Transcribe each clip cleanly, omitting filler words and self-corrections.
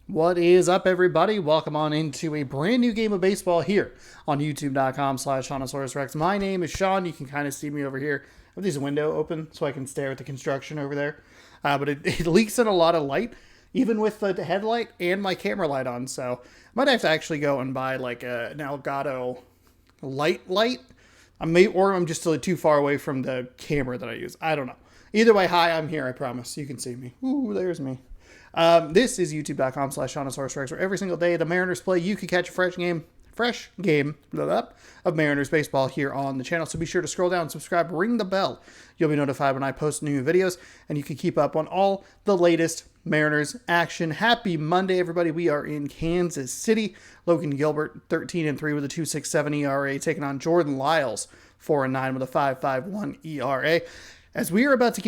What is up, everybody? Welcome on into a brand new game of baseball here on youtube.com/SeanOsaurusRex. My name is Sean. You can kind of see me over here. I have this window open so I can stare at the construction over there. But it leaks in a lot of light, even with the headlight and my camera light on. So I might have to actually go and buy like an Elgato light. Or I'm just still too far away from the camera that I use. I don't know. Either way, hi, I'm here. I promise. You can see me. Ooh, there's me. This is youtube.com/SeanOsaurusRex, where every single day the Mariners play, you can catch a fresh game of Mariners baseball here on the channel. So be sure to scroll down, subscribe, ring the bell. You'll be notified when I post new videos, and you can keep up on all the latest Mariners action. Happy Monday, everybody. We are in Kansas City. Logan Gilbert, 13-3 with a 2.67 ERA, taking on Jordan Lyles, 4-9 with a 5.51 ERA. As we are about to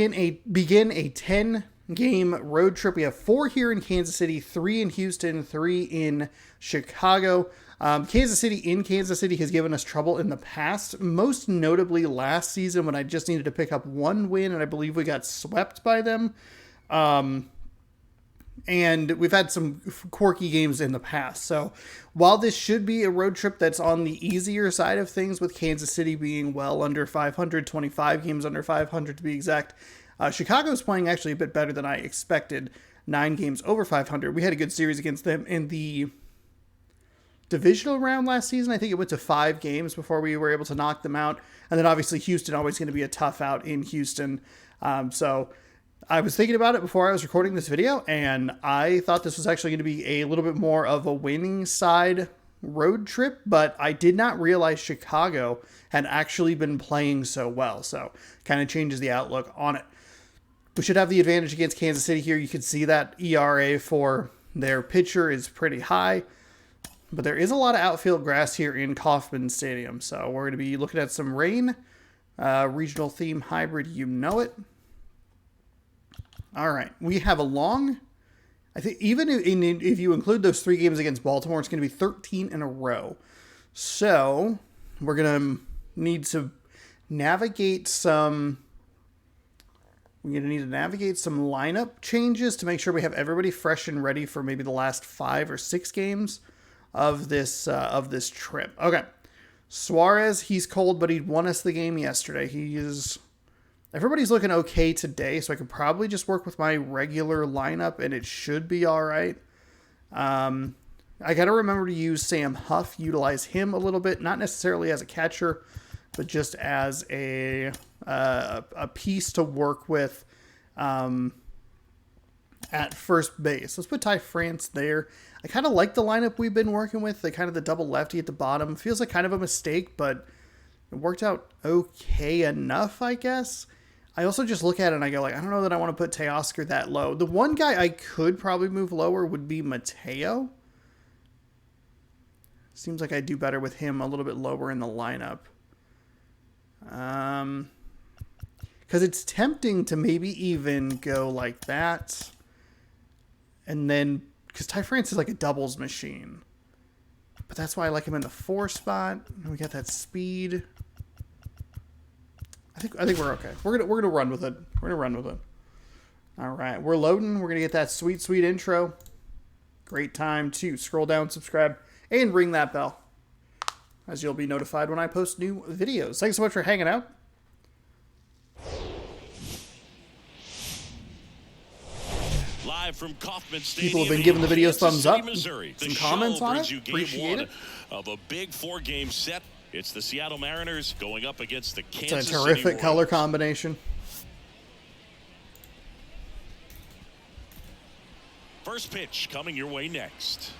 begin a 10-game road trip. We have 4 here in Kansas City, 3 in Houston, 3 in Chicago. Kansas City has given us trouble in the past, most notably last season when I just needed to pick up 1 win, and I believe we got swept by them. And we've had some quirky games in the past. So while this should be a road trip that's on the easier side of things, with Kansas City being well under 500, 25 games under 500 to be exact, Chicago's playing actually a bit better than I expected. 9 games over 500. We had a good series against them in the divisional round last season. I think it went to 5 games before we were able to knock them out. And then obviously Houston, always going to be a tough out in Houston. So I was thinking about it before I was recording this video, and I thought this was actually going to be a little bit more of a winning side road trip, but I did not realize Chicago had actually been playing so well. So kind of changes the outlook on it. We should have the advantage against Kansas City here. You can see that ERA for their pitcher is pretty high, but there is a lot of outfield grass here in Kauffman Stadium. So we're going to be looking at some rain, regional theme hybrid, you know it. All right, we have a long, I think even if you include those 3 games against Baltimore, it's going to be 13 in a row. So we're going to need to navigate some lineup changes to make sure we have everybody fresh and ready for maybe the last 5 or 6 games of this trip. Okay, Suarez, he's cold, but he won us the game yesterday. Everybody's looking okay today, so I could probably just work with my regular lineup, and it should be all right. I got to remember to use Sam Huff, utilize him a little bit, not necessarily as a catcher, but just as a piece to work with at first base. Let's put Ty France there. I kind of like the lineup we've been working with, the double lefty at the bottom. Feels like kind of a mistake, but it worked out okay enough, I guess. I also just look at it and I go, I don't know that I want to put Teoscar that low. The one guy I could probably move lower would be Mateo. Seems like I do better with him a little bit lower in the lineup. Because it's tempting to maybe even go like that. And then, because Ty France is like a doubles machine. But that's why I like him in the 4 spot. And we got that speed. I think we're okay. We're gonna run with it. All right, we're loading. We're gonna get that sweet intro. Great time to scroll down, subscribe, and ring that bell, as you'll be notified when I post new videos. Thanks so much for hanging out. Live from Kauffman Stadium. People have been giving the videos thumbs up. Missouri. Some comments on it. Appreciate it. Of a big 4-game set. It's the Seattle Mariners going up against the Kansas City It's a terrific color combination. First pitch coming your way next.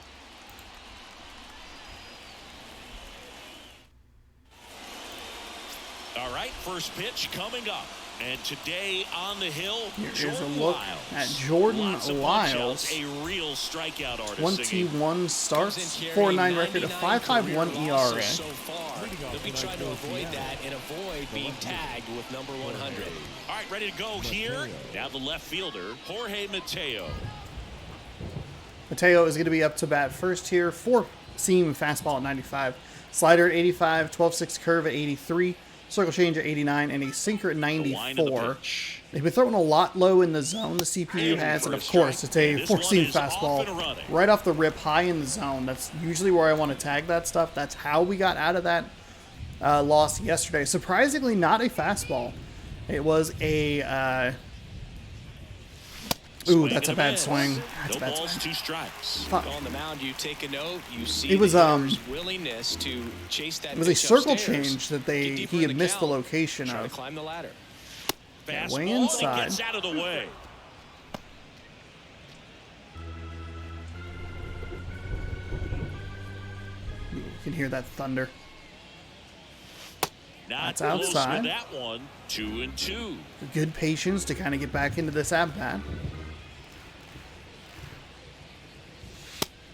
All right, first pitch coming up. And today on the hill, here's a look at Jordan Lyles. A real strikeout artist. 21 starts, 4.9 record, a 5.51 ERA. So far, they'll be trying to avoid that and avoid being tagged with number 100. All right, ready to go here. Now the left fielder, Jorge Mateo. Mateo is going to be up to bat first here. 4-seam fastball at 95, slider at 85, 12-6 curve at 83. Circle change at 89, and a sinker at 94. They've been throwing a lot low in the zone, the CPU has, and of course, it's a four-seam fastball right off the rip, high in the zone. That's usually where I want to tag that stuff. That's how we got out of that loss yesterday. Surprisingly, not a fastball. It was a... ooh, that's a bad swing. That's a bad swing. 2 strikes. Fuck. On the mound, you take a note. You see it was willingness to chase that. It was a circle change that he had missed the location of. Climb the ladder. Fastball, way inside. gets out of the way. You can hear that thunder. Not That's outside. That one, 2-2. Good patience to kind of get back into this at-bat.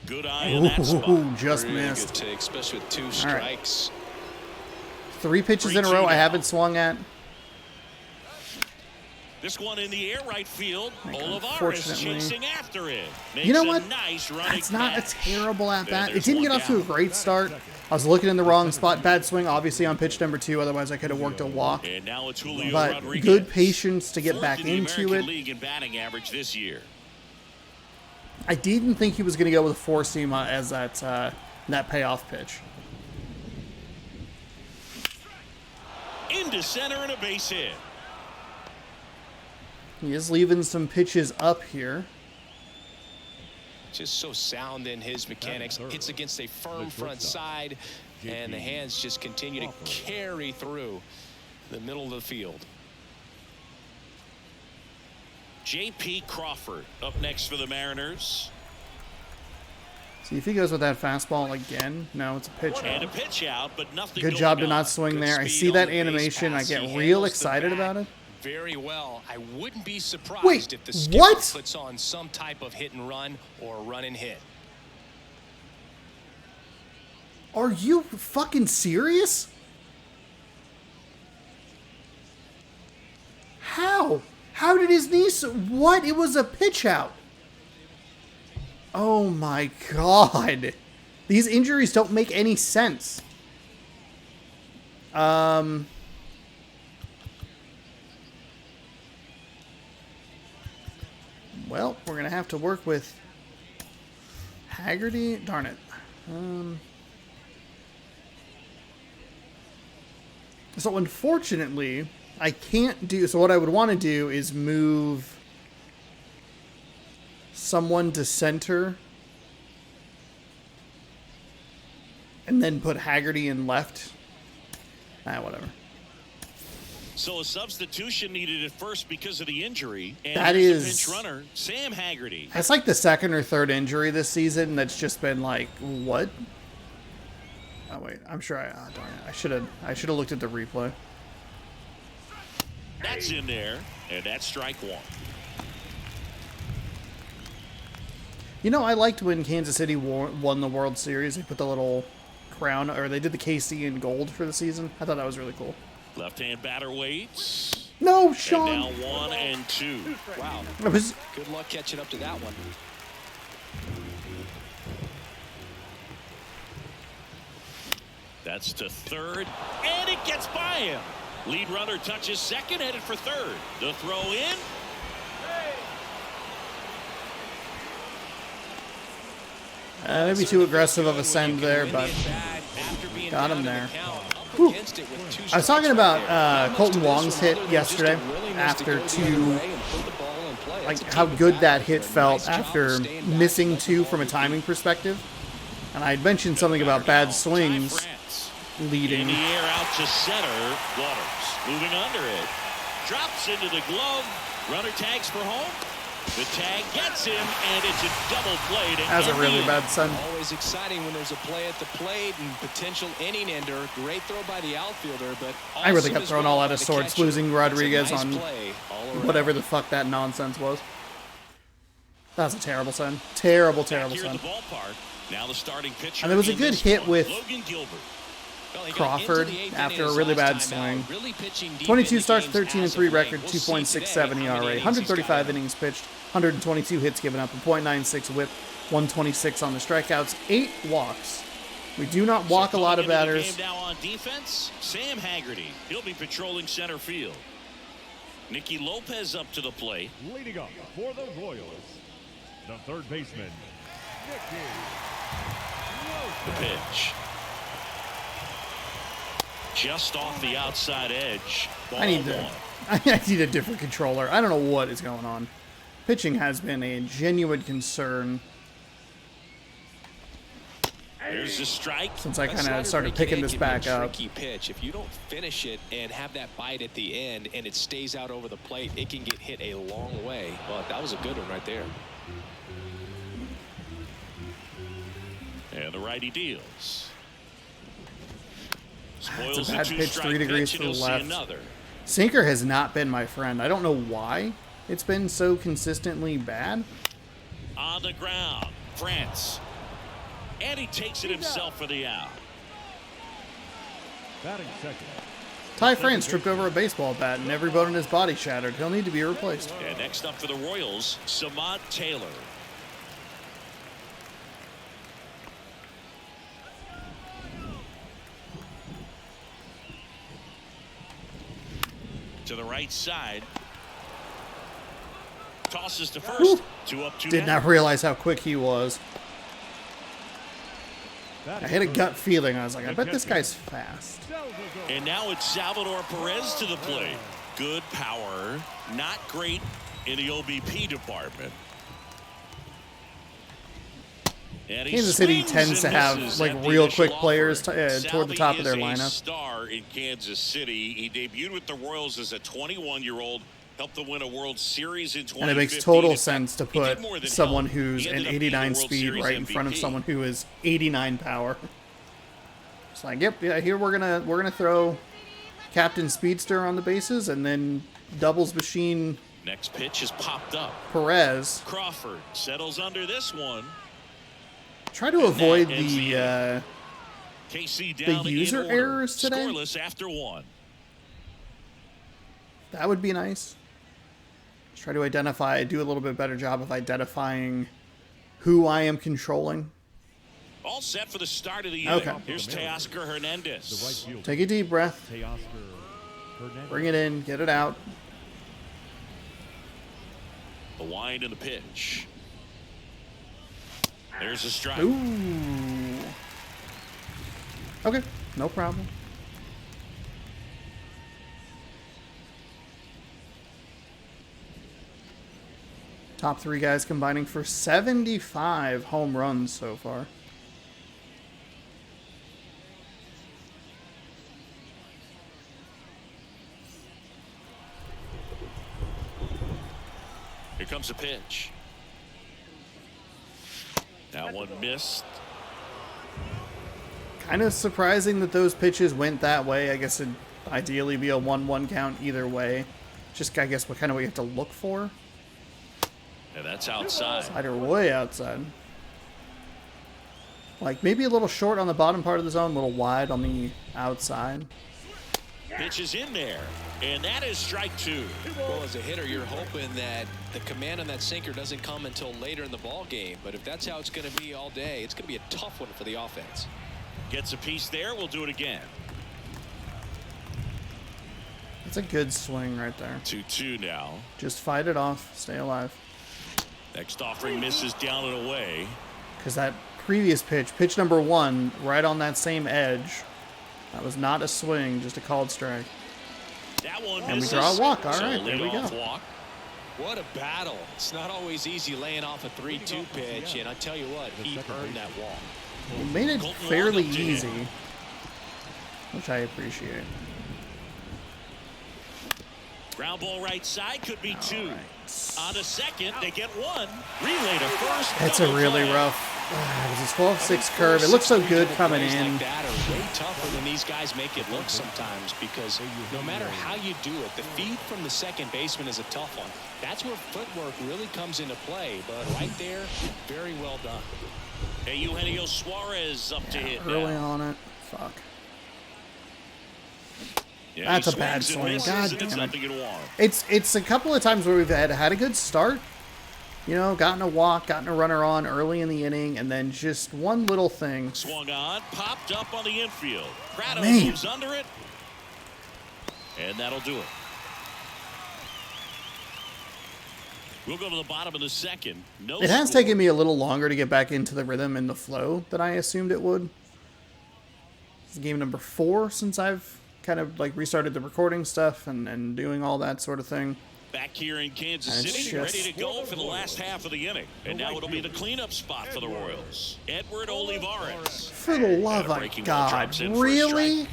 Good eye in that spot. Just Really missed. Good take, especially with 2 strikes. Right. 3 pitches in a row I haven't swung at. This one in the air right field. Like, Olivares chasing after it. Makes you know what? Nice That's not catch. a terrible at-bat. It There's didn't one get off to a down. great start. I was looking in the wrong spot. Bad swing, obviously, on pitch number 2. Otherwise, I could have worked a walk. And now it's Julio But Rodriguez. good patience to get 4th back in the into American it. League in batting average this year. I didn't think he was going to go with a four-seam as that payoff pitch. Into center and a base hit. He is leaving some pitches up here. Just so sound in his mechanics. Hits against a firm front side, and the hands just continue to carry through the middle of the field. J.P. Crawford up next for the Mariners. See if he goes with that fastball again. No, it's a pitch And a out. pitch out, but nothing Good going job to on. not swing Good there. I speed see on that the base animation. I pass. get He real handles the excited bat about it. Very well. I wouldn't be surprised Wait, if the skipper what? puts on some type of hit and run or run and hit. Are you fucking serious? How? How did his knee... What? It was a pitch out. Oh my god. These injuries don't make any sense. Well, we're going to have to work with Haggerty. Darn it. So unfortunately, I can't do... So what I would want to do is move someone to center and then put Haggerty in left. Whatever. So a substitution needed at first because of the injury. And That here's is- the pinch runner, Sam Haggerty. That's like the second or third injury this season that's just been like, what? Oh wait, I'm sure darn it. I should have looked at the replay. That's in there, and that's strike 1. You know, I liked when Kansas City won the World Series. They put the little crown, or they did the KC in gold for the season. I thought that was really cool. Left-hand batter waits. No, And Sean. now 1 and 2. Wow. It was... Good luck catching up to that one. That's to third, and it gets by him. Lead runner touches second, headed for third. The throw in. Maybe too aggressive of a send there, but got him there. Whew. I was talking about Colton Wong's hit yesterday after like how good that hit felt after missing 2 from a timing perspective. And I had mentioned something about bad swings leading. In the air out to center. Waters moving under it. Drops into the glove. Runner tags for home. The tag gets him, and it's a double play to That's a end really the bad send. Always exciting when their a play at the plate and potential inning ender. Great throw by the outfielder, but I really awesome got as thrown well all out by of the sorts, catcher. losing That's a Rodriguez nice on play all around. whatever the fuck that nonsense was. That was a terrible send. Terrible, terrible Here in send. the ballpark. Now the starting pitcher. And there was a in good this hit one, with Logan Gilbert. Well, he got Crawford into the 8th after inning a really last bad time out, swing. really pitching deep 22 in the starts, games 13 and as 3 of late. record, We'll see 2.67 today how many ERA, innings he's 135 got. innings pitched, 122 hits given up, a .96 whip, 126 on the strikeouts, 8 walks. We do not walk a lot of batters. Game now on defense, Sam Haggerty. He'll be patrolling center field. Nicky Lopez up to the plate. Leading up for the Royals, the third baseman, Nicky The pitch. Just off the outside edge. I need a different controller. I don't know what is going on. Pitching has been a genuine concern There's the strike. since I kind of started picking this back up. Tricky pitch. If you don't finish it and have that bite at the end and it stays out over the plate, it can get hit a long way. But that was a good one right there. And the righty deals. It's a bad pitch, 3 degrees to the left. Sinker has not been my friend. I don't know why it's been so consistently bad. On the ground, France. And he takes it himself for the out. batting second. Ty France tripped over a baseball bat and every bone in his body shattered. He'll need to be replaced. And next up for the Royals, Samad Taylor. To the right side. Tosses to first. Whew. 2 up, 2 Did down. not realize how quick he was. I Batting had a third, gut feeling. I was like, I bet this guy's fast. And now it's Salvador Perez to the plate. Good power. Not great in the OBP department. And he Kansas City swings tends and to have misses like at the real initial quick players offer. toward the top of their Salvi is a lineup. star in Kansas City. He debuted with the Royals as a 21-year-old. Helped them win a World Series in 2015. And it makes total In fact, sense to he did put more than someone help. who's He an ended up being the 89 World speed Series right in front of MVP. someone who is 89 power. It's like, yep, yeah, here we're gonna throw Captain Speedster on the bases and then doubles machine Next pitch is popped up. Perez. Crawford settles under this one. Try to avoid ends the KC down user in order. errors today? Scoreless after 1. that would be nice. Try to do a little bit better job of identifying who I am controlling. All set for the start of the Okay. inning. Here's Teoscar The right Hernandez. fielder, Take a deep breath, Teoscar Hernandez. bring it in, get it out. The wind and the pitch. There's a strike. Ooh. Okay, no problem. Top 3 guys combining for 75 home runs so far. Here comes a pitch. That one missed. Kind of surprising that those pitches went that way. I guess it'd ideally be a 1-1 count either way. Just, I guess, what you have to look for. And that's outside. Slider way outside. Like, maybe a little short on the bottom part of the zone, a little wide on the outside. Pitch is in there. And that is strike 2. Well, as a hitter, you're hoping that the command on that sinker doesn't come until later in the ball game. But if that's how it's going to be all day, it's going to be a tough one for the offense. Gets a piece there. We'll do it again. It's a good swing right there. 2-2 now. Just fight it off. Stay alive. Next offering misses down and away. Because that previous pitch number 1, right on that same edge, that was not a swing, just a called strike. That one And we misses. draw a walk. All So right, there we leadoff go. walk. What a battle. It's not always easy laying off a 3-2 pitch. And I tell you what, he earned that walk. He made it Colton fairly Wong up to him. easy, which I appreciate. Ground ball right side could be 2. right. On a second, they get 1. Relay to first. It's a double really play. rough. It was a 12-6 curve. It looks so good coming Plays in. like that are way tougher than these guys make it look sometimes, because no matter how you do it, the feed from the second baseman is a tough one. That's where footwork really comes into play. But right there, very well done. Hey, Eugenio Suarez up to hit Early now. on it. Fuck. Yeah, That's he a bad swings and swing. misses, God and it's damn it. nothing in one. It's a couple of times where we've had a good start. You know, gotten a walk, gotten a runner on early in the inning, and then just one little thing. Swung on, popped up on the infield. Prado Man. moves under it, and that'll do it. We'll go to the bottom of the second. No It has score. taken me a little longer to get back into the rhythm and the flow than I assumed it would. This is game number 4 since I've kind of like restarted the recording stuff and doing all that sort of thing. Back here in Kansas And it's City, just- ready to go for the last half of the inning. And now it'll be the cleanup spot for the Royals. Edward Olivares. For the love And a of breaking ball God, drops in for a really? strike.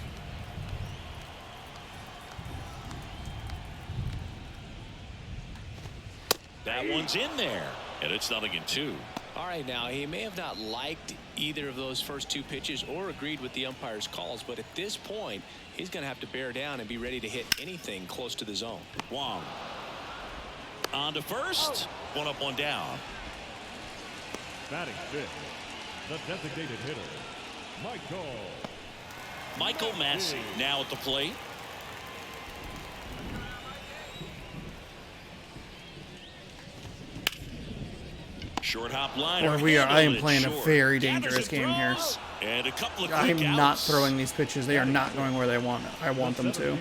That one's in there, and it's 0-2. All right, now he may have not liked either of those first 2 pitches or agreed with the umpire's calls, but at this point he's going to have to bear down and be ready to hit anything close to the zone. Wong on to first. One up, one down. Batting fifth, the designated hitter, Michael Massey now at the plate. Short hop line. Boy, I am playing a very dangerous game here. And a couple of I'm quick not outs. throwing these pitches. They are not going where I want them to.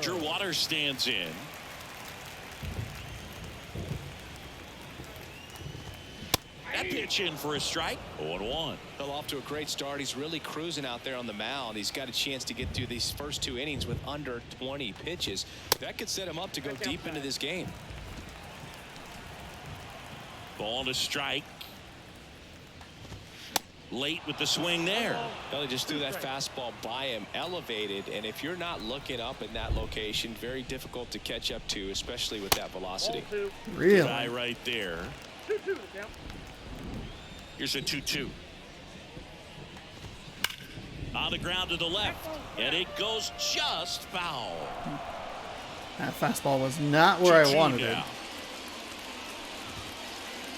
Drew Waters stands in. That pitch in for a strike. 0-1. Well, off to a great start. He's really cruising out there on the mound. He's got a chance to get through these first 2 innings with under 20 pitches. That could set him up to go deep into this game. Ball to strike. Late with the swing there. Well, he just threw that fastball by him, elevated, and if you're not looking up in that location, very difficult to catch up to, especially with that velocity. Really? Guy right there. Here's a 2-2. On the ground to the left, and it goes just foul. That fastball was not where I 2-2 wanted it. now.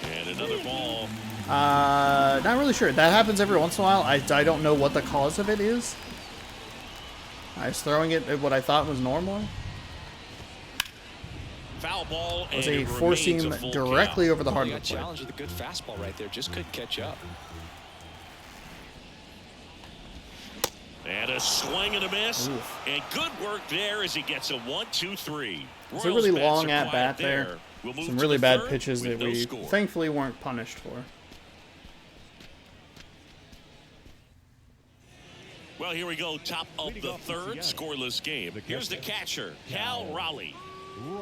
And another ball. Not really sure. That happens every once in a while. I don't know what the cause of it is. I was throwing it at what I thought was normal. Foul ball, It was and a it four remains seam a full directly count. over the He hardwood got plate. challenged with a good fastball right there. Just couldn't catch up. And a swing and a miss. Oof. And good work there as he gets a 1-2-3. It's a really Royals long bats are at quiet bat there. We'll move Some to really the bad third pitches with that no we score. thankfully weren't punished for. Well, here we go. Top of the third, scoreless game. Here's the catcher, Cal Raleigh.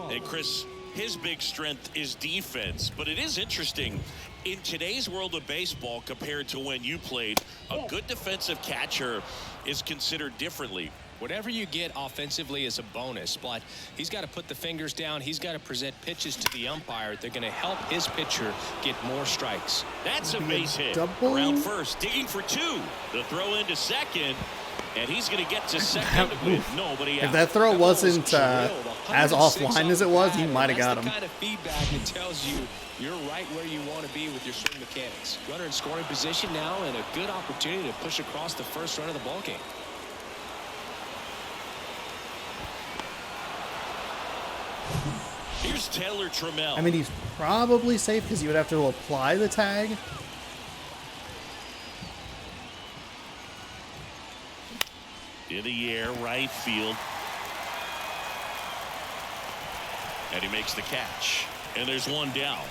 And Chris, his big strength is defense, but it is interesting in today's world of baseball compared to when you played. A good defensive catcher is considered differently. Whatever you get offensively is a bonus, but he's got to put the fingers down. He's got to present pitches to the umpire. They're going to help his pitcher get more strikes. That's a base hit. double? Around first, digging for 2. The throw into second, and he's going to get to second with nobody out. If that throw wasn't as offline as it was, he might have got him. That's the kind of feedback that tells you you're right where you want to be with your swing mechanics. Runner in scoring position now, and a good opportunity to push across the first run of the ballgame. Here's Taylor Trammell. I mean, he's probably safe because you would have to apply the tag. In the air, right field. And he makes the catch. And there's one down.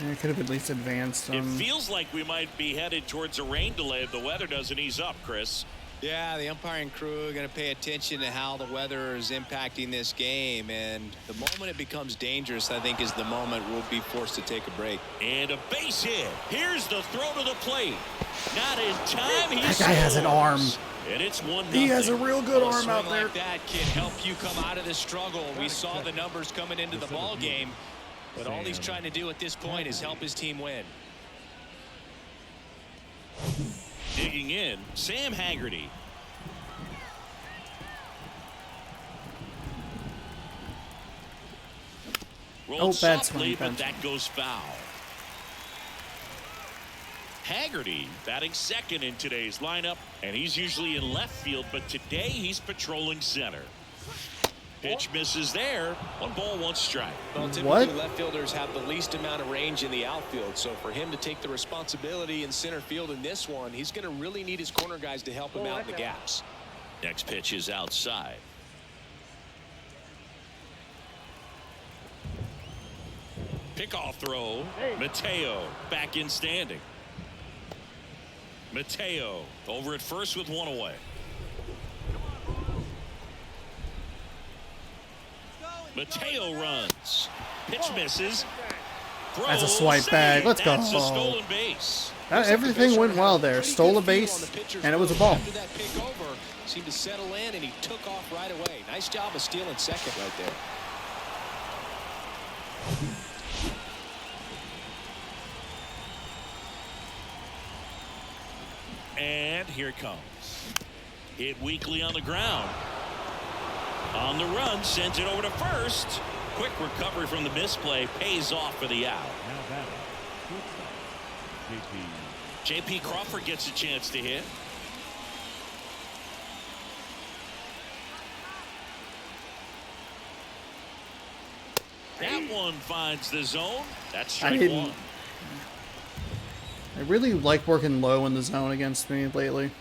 It could have at least advanced. It feels like we might be headed towards a rain delay if the weather doesn't ease up, Chris. Yeah, the umpiring crew are going to pay attention to how the weather is impacting this game, and the moment it becomes dangerous, I think, is the moment we'll be forced to take a break. And a base hit. Here's the throw to the plate. Not in time. He That guy has an arm. And it's 1-0. He has a real good A arm swing out there. like that can help you come out of this struggle. We saw the numbers coming into the ball game, but all he's trying to do at this point is help his team win. Digging in, Sam Haggerty. Rolled bad softly, swing, but bad that goes foul. Haggerty batting second in today's lineup, and he's usually in left field, but today he's patrolling center. Pitch misses there. 1 ball, 1 strike. Well, typically What? left fielders have the least amount of range in the outfield, so for him to take the responsibility in center field in this one, he's going to really need his corner guys to help him out in the gaps. Next pitch is outside. Pickoff throw. Mateo back in standing. Mateo over at first with one away. Mateo runs. Pitch misses. That's a swipe bag. Let's go. That's a stolen base. Everything went well there. Stole a base, and it was a ball. After that pick over, seemed to settle in, and he took off right away. Nice job of stealing second right there. And here it comes. Hit weakly on the ground. On the run, sends it over to first. Quick recovery from the misplay, pays off for the out. Now batting, shortstop, J.P. Crawford gets a chance to hit. That one finds the zone. That's strike one. I really like working low in the zone against me lately.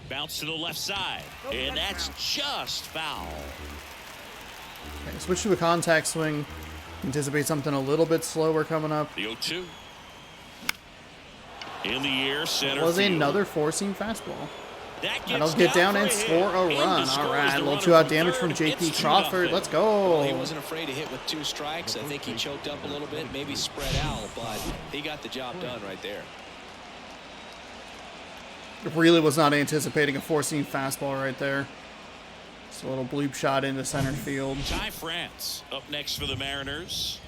Bounce to the left side, and that's just foul. Okay, switch to a contact swing. Anticipate something a little bit slower coming up. The 0-2. In the air, center Was field. another four-seam fastball. That'll get down and score a run. All right, a little two-out damage from J.P. Crawford. Let's go. Well, he wasn't afraid to hit with 2 strikes. I think he choked up a little bit, maybe spread out, but he got the job done right there. Really was not anticipating a four-seam fastball right there. Just a little bloop shot into center field. Ty France up next for the Mariners.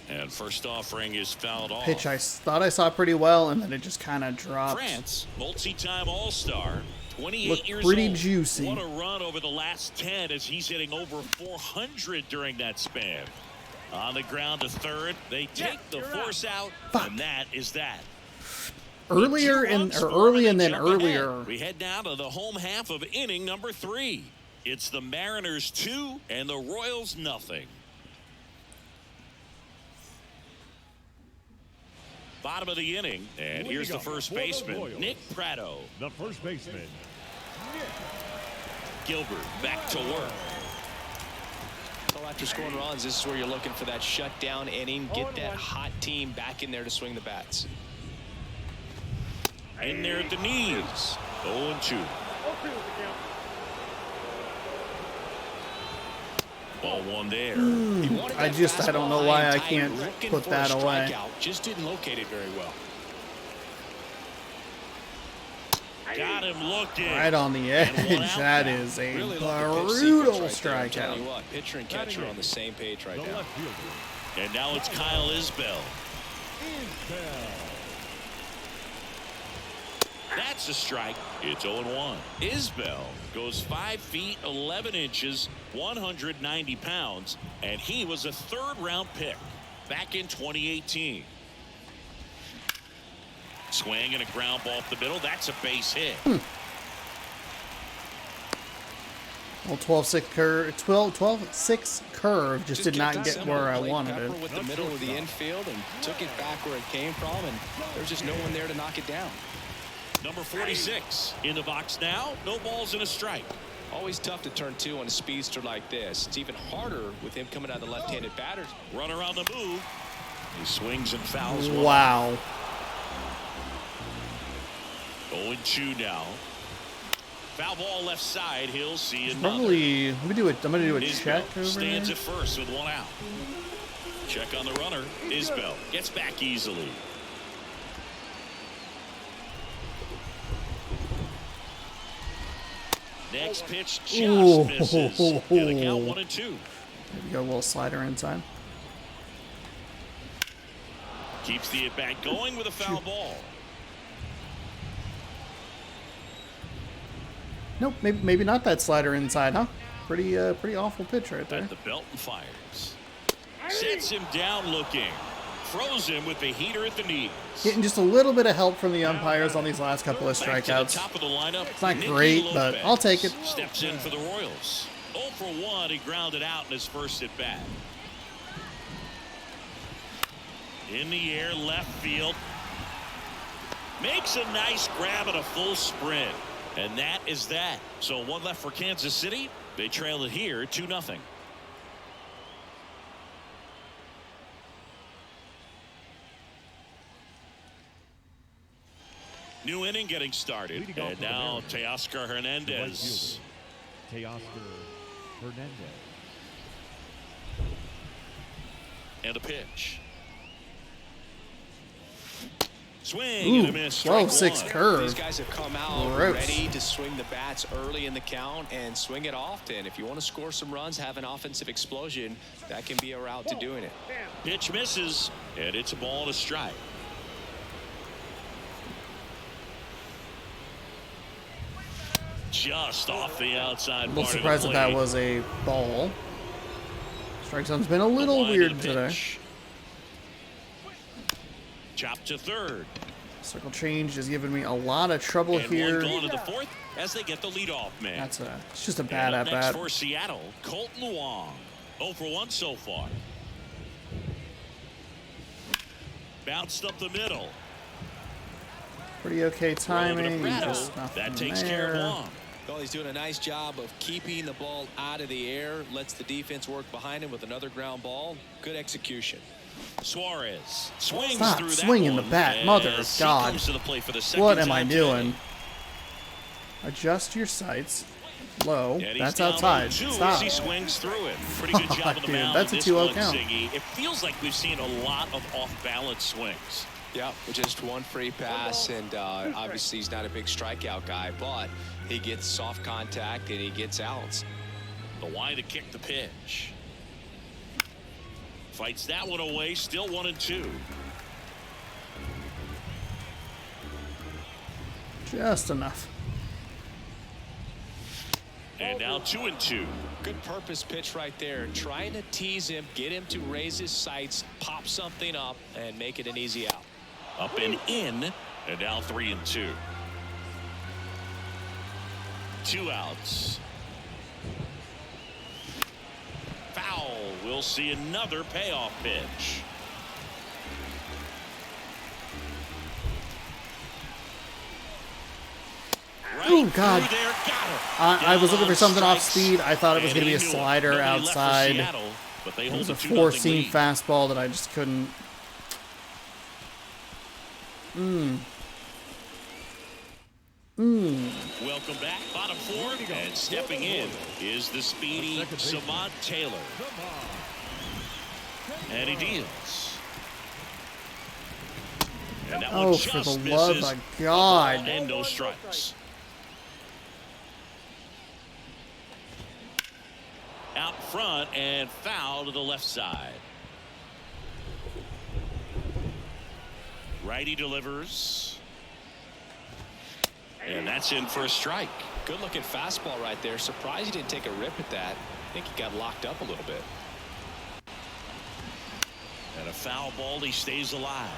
And first offering is fouled off. Pitch I thought I saw pretty well, and then it just kind of dropped. France, multi-time All-Star, 28 Looked years pretty old. juicy. What a run over the last 10 as he's hitting over 400 during that span. On the ground to third, they take the force out, and that is that. Early and then earlier. We head down to the home half of inning number 3. It's the Mariners 2 and the Royals nothing. Bottom of the inning, and here's the first baseman, Nick Pratto. the first baseman. Gilbert back to work. So after scoring runs, this is where you're looking for that shutdown inning. Get that hot team back in there to swing the bats. In there at the knees. 0-2. Ball one there. I don't know why I can't put that away. Just didn't locate it very well. Got him looking. Right on the edge. That is a Really brutal right there. I'm telling you strikeout. what, pitcher and catcher on the same page right The now. left fielder, And now it's Kyle Isbell. That's a strike. It's 0-1. Isbell goes 5 feet 11 inches, 190 pounds, and he was a third-round pick back in 2018. Swing and a ground ball up the middle. That's a base hit. Well, 12-6 curve, 12-6 curve just did not get where I wanted Pepper it. with the middle of the infield and took it back where it came from, and there's just no one there to knock it down. Number 46 in the box now. No balls and a strike. Always tough to turn 2 on a speedster like this. It's even harder with him coming out of the left-handed batter. Runner on the move. He swings and fouls one. Wow. 0-2 now. Foul ball left side. He'll see another. Probably, I'm gonna do a Isbell check over stands there. at first with one out. Check on the runner. Isbell gets back easily. Next pitch just misses. And the count 1-2. There we go, a little slider inside. Keeps the at bat going with a foul ball. Nope, maybe not that slider inside, huh? Pretty awful pitch right there. At the belt and fires. Sets him down looking. Throws him with the heater at the knees. Getting just a little bit of help from the umpires on these last couple of Back to the strikeouts. top of the lineup. It's not Nicky great, but Lopez I'll take it. Steps in for the Royals. 0 for 1. He grounded out in his first at bat. In the air, left field. Makes a nice grab at a full sprint. And that is that. So one left for Kansas City. They trail it here 2-0. New inning getting started. And now Teoscar Hernandez. Teoscar Hernandez. And a pitch. Swing and a miss. 12-6 curve. These guys have come out Gross. ready to swing the bats early in the count and swing it often. If you want to score some runs, have an offensive explosion, that can be a route to doing it. Pitch misses, and it's a ball and a strike. Just off the outside. I'm a little surprised that that was a ball. Strike zone's been a little weird today. Chop to third. Circle change has given me a lot of trouble And here. one going to the fourth as they get the leadoff man. It's just a bad at Next bat. for Seattle, Colton Wong. 0 for 1 so far. Bounced up the middle. Pretty okay timing. Prado. Just nothing That takes care of there. Wong. Well, he's doing a nice job of keeping the ball out of the air, lets the defense work behind him with another ground ball. Good execution. Suarez swings Stop through that swinging the one bat, as mother of he God. comes to the plate for the second What am I time doing? today. Adjust your sights. Low. And he's That's down outside. 0-2 Stop. as he swings through it. Pretty good job on the Dude, mound. that's a in this 2-0 one, count. Ziggy. It feels like we've seen a lot of off-balance swings. Yeah, just one free pass, and obviously he's not a big strikeout guy, but he gets soft contact and he gets outs. The wide to kick the pitch. Fights that one away. Still 1-2. Just enough. And now 2-2. Good purpose pitch right there. Trying to tease him, get him to raise his sights, pop something up, and make it an easy out. Up and in. And now 3-2. 2 outs. Foul. We'll see another payoff pitch. Oh, God. through there, got him. I was looking for Down something off strikes, speed. I thought it was and going to be he a knew it. slider Nobody left for outside. Seattle, but they It hold was a a 2-0 four-seam lead. fastball that I just couldn't. Welcome back, bottom 4, and stepping in is the speedy Samant Taylor. And he deals. And that Oh, one for the just love misses. of God. And no strikes. Out front and foul to the left side. Righty delivers. And that's in for a strike. Good looking fastball right there. Surprised he didn't take a rip at that. I think he got locked up a little bit. And a foul ball, he stays alive.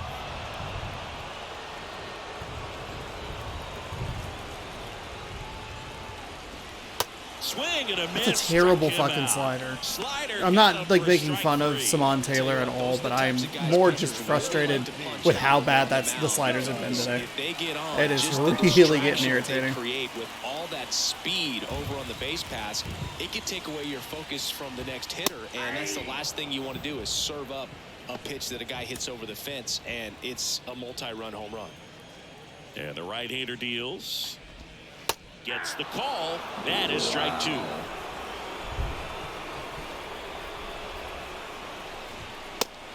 Swing and a miss. That's a terrible Struck him fucking out. slider. Slider I'm got not up like for making strike fun of 3. Samant Taylor at all, but I'm more just frustrated with how bad the sliders have been today. If they get on, It is just the really distraction getting they irritating. Create with all that speed over on the base pass, it can take away your focus from the next hitter, and that's the last thing you want to do is serve up a pitch that a guy hits over the fence, and it's a multi-run home run. And the right-hander deals. Gets the call. That is strike 2.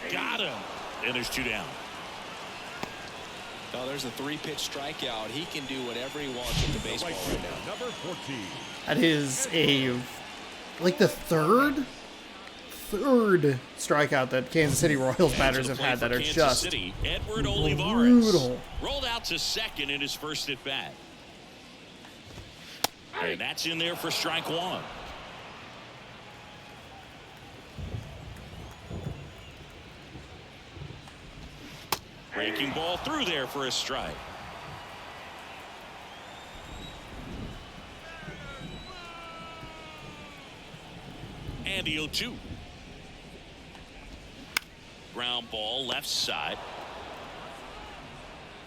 Got him. And there's 2 down. Oh, there's a 3-pitch strikeout. He can do whatever he wants with the baseball right now. Number 14. That is like the third strikeout that Kansas City Royals batters have had that are Kansas just City, Edward Olivares brutal. rolled out to second in his first at bat. And that's in there for strike 1. Breaking ball through there for a strike. And the 0-2. Ground ball left side.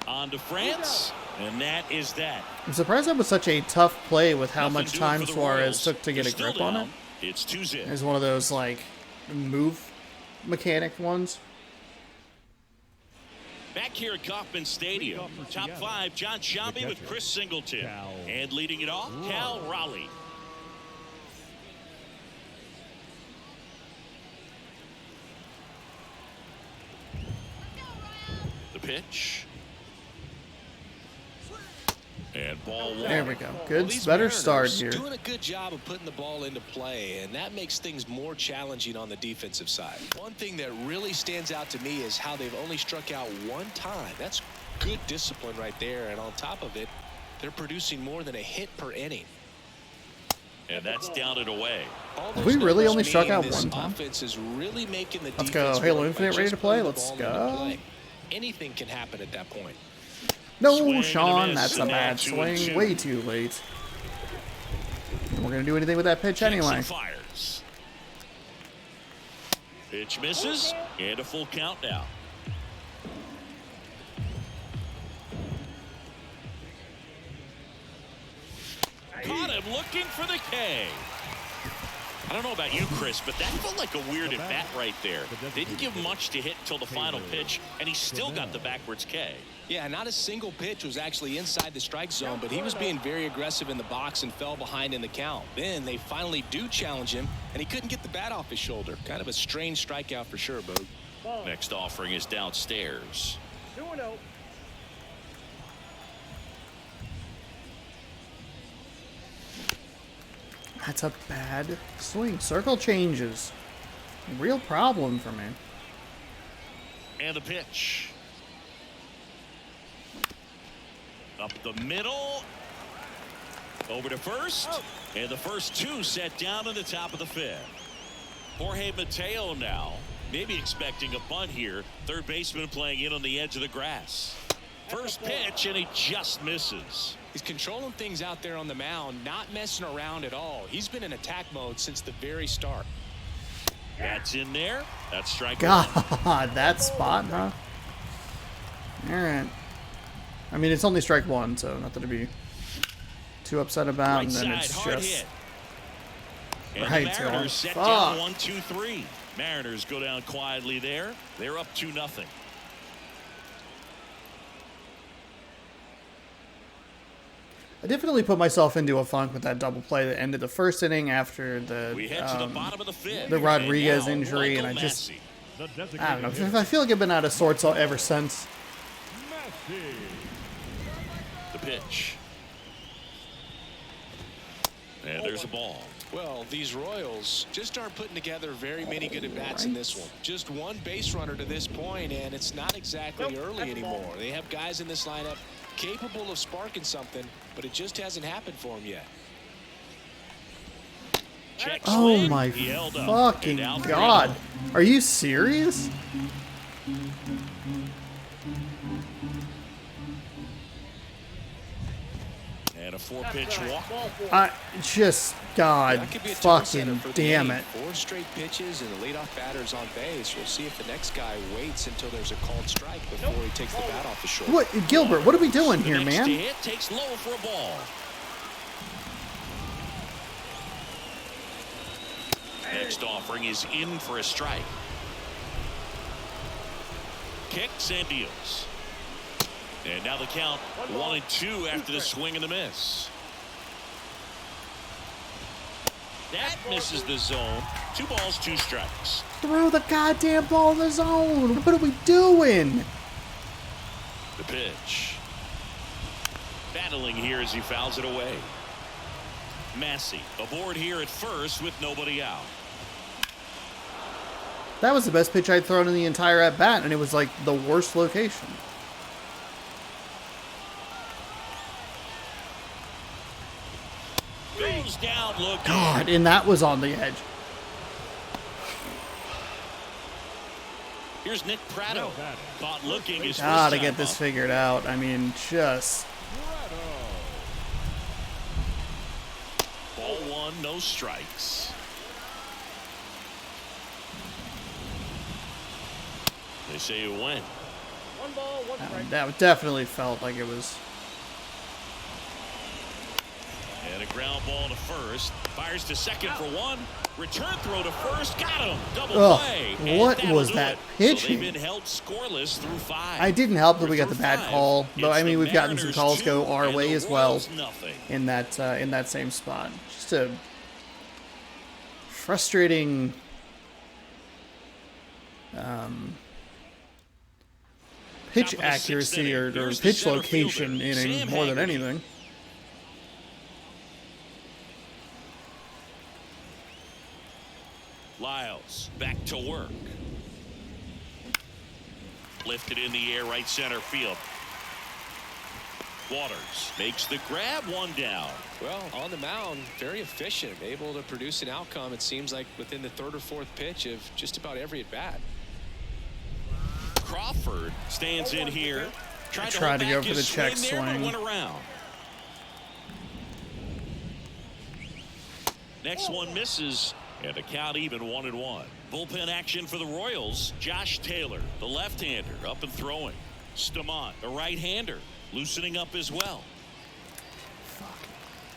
On to France. And that is that. I'm surprised that was such a tough play with how Nothing much doing time for the Suarez Royals. took to get They're a grip still on it. down. It's 2-0. It's one of those, like, move mechanic ones. Back here at Kauffman Stadium, top 5, John Shelby with Chris Singleton. And leading it off, Cal Raleigh. The pitch. And ball one. There we go. Well, Good, these better Mariners start here. doing a good job of putting the ball into play, and that makes things more challenging on the defensive side. One thing that really stands out to me is how they've only struck out one time. That's good discipline right there, and on top of it, they're producing more than a hit per inning. And that's down and away. Have we really only struck out this one time? offense is really making the Let's go. defense Halo work by Infinite ready just to play? putting the Let's ball into go. play. Anything can happen at that point. No, Swing and a Sean, miss, that's a and now bad 2-2. swing. Way too late. We're going to do anything with that pitch Jackson anyway. fires. Pitch misses, and a full count now. Caught him looking for the K. I don't know about you, Chris, but that felt like a weird at-bat right there. Didn't give much to hit until the final pitch, and he still got the backwards K. Yeah, not a single pitch was actually inside the strike zone, but he was being very aggressive in the box and fell behind in the count. Then they finally do challenge him, and he couldn't get the bat off his shoulder. Kind of a strange strikeout for sure, Boog. Next offering is downstairs. 2-0. That's a bad swing. Circle changes. Real problem for me. And the pitch. Up the middle. Over to first. And the first two set down in the top of the fifth. Jorge Mateo now. Maybe expecting a bunt here. Third baseman playing in on the edge of the grass. First pitch, and he just misses. He's controlling things out there on the mound, not messing around at all. He's been in attack mode since the very start. That's in there. That's strike one. God, that spot, huh? Alright. I mean, it's only strike one, so nothing to be too upset about. Right And then side, it's hard just... hit. And Right, the Mariners Dylan. set down Fuck. 1-2-3. Mariners go down quietly there. They're up 2-0. I definitely put myself into a funk with that double play that ended the first inning after the We head to the bottom of the fifth. the Rodriguez And now, injury, and I Michael just Massey. I don't know. I feel like I've been out of sorts ever since. The pitch. And there's a ball. Well, these Royals just aren't putting together very many good at-bats in this one. Just one base runner to this point, and it's not exactly early anymore. They have guys in this lineup capable of sparking something, but it just hasn't happened for them yet. Check Oh swing. my He held up. fucking And out god. Are you serious? And a 4-pitch walk. I just God That could be a tone setter fucking for the damn inning. it. 4 straight pitches and the leadoff batter's on base. We'll see if the next guy waits until there's a called strike before he takes the bat off the shoulder. What Gilbert, what are we doing The here, next to man? hit takes low for a ball. Next offering is in for a strike. Kicks and deals. And now the count 1-2 after the swing and the miss. That misses the zone. 2 balls, 2 strikes. Throw the goddamn ball in the zone. What are we doing? The pitch. Battling here as he fouls it away. Massey aboard here at first with nobody out. That was the best pitch I'd thrown in the entire at bat, and it was like the worst location. Goes down, look. God, and that was on the edge. Here's Nick Pratto. Caught looking his Gotta first get time this up. figured out. I mean, just Ball 1, no strikes. They say you win. that definitely felt like it was Ground ball to first. Fires to second for one. Return throw to first. Got him. Double play. What was that pitch? So they've been held scoreless through 5. I didn't help that we got the bad call, though. I mean, we've gotten some calls go our way as well in that same spot. Just a frustrating pitch accuracy or pitch location inning more than anything. Lyles back to work. Lifted in the air, right center field. Waters makes the grab, one down. Well, on the mound, very efficient, able to produce an outcome, it seems like, within the third or fourth pitch of just about every at-bat. Crawford stands in here. Tried to go for the check swing. Went around. Next one misses. And the count even 1-1. Bullpen action for the Royals. Josh Taylor, the left-hander, up and throwing. Stamont, the right-hander, loosening up as well.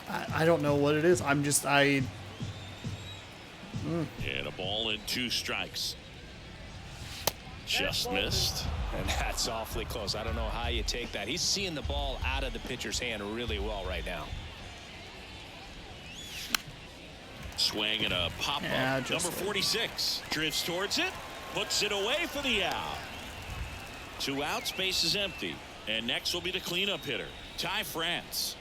I don't know what it is. And a ball and 2 strikes. Just missed. And that's awfully close. I don't know how you take that. He's seeing the ball out of the pitcher's hand really well right now. Swing and a pop-up. Number 46 drifts towards it, puts it away for the out. 2 outs, base is empty. And next will be the cleanup hitter, Ty France.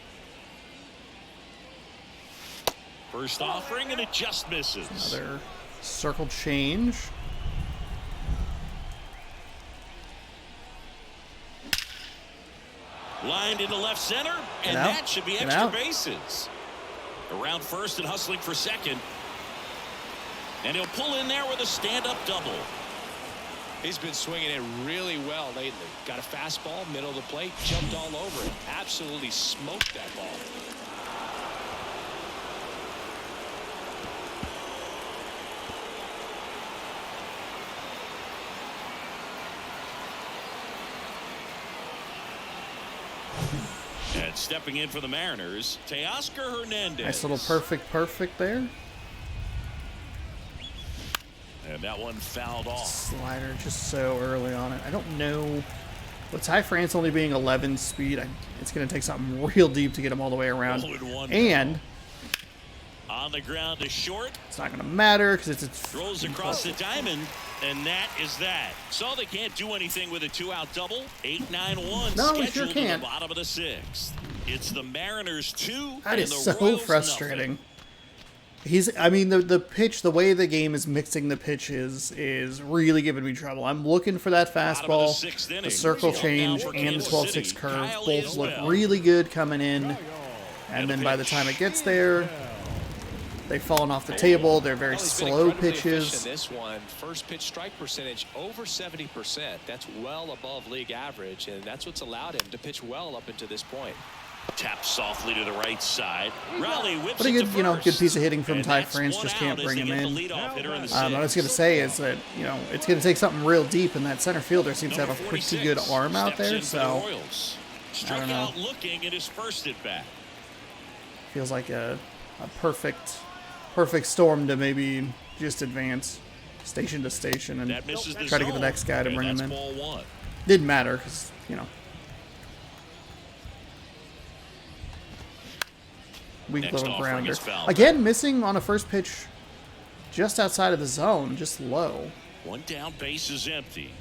First offering, and it just misses. Another circle change. Lined into left center, and that should be extra bases. Around first and hustling for second. And he'll pull in there with a stand-up double. He's been swinging it really well lately. Got a fastball, middle of the plate, jumped all over it. Absolutely smoked that ball. And stepping in for the Mariners, Teoscar Hernandez. Nice little perfect there. And that one fouled off. Slider just so early on it. I don't know. With Ty France only being 11 speed, it's going to take something real deep to get him all the way around. And on the ground to short. It's not going to matter because it's rolls across the diamond, and that is that. So they can't do anything with a 2-out double. 8-9-1 no, we scheduled sure to can't. the bottom of the 6th. It's the Mariners 2. That is the so Royals frustrating. Nothing. I mean, the pitch, the way the game is mixing the pitches is really giving me trouble. I'm looking for that fastball, the circle change, and the 12-6 curve. Both look really good coming in, and then by the time it gets there, they've fallen off the table. They're very slow pitches. This one, first pitch strike percentage over 70%. That's well above league average, and that's what's allowed him to pitch well up until this point. Tap softly to the right side. Raleigh whips but a good, it to good piece of hitting from Ty France. Just can't bring him in. What I was going to say is that it's going to take something real deep, and that center fielder seems to have a pretty good arm out there. So I don't know. Looking at his first at bat. Feels like a perfect storm to maybe just advance station to station and try to get the next guy to bring him in. Didn't matter because weak little grounder. Again, missing on a first pitch just outside of the zone, just low. One down, base is empty.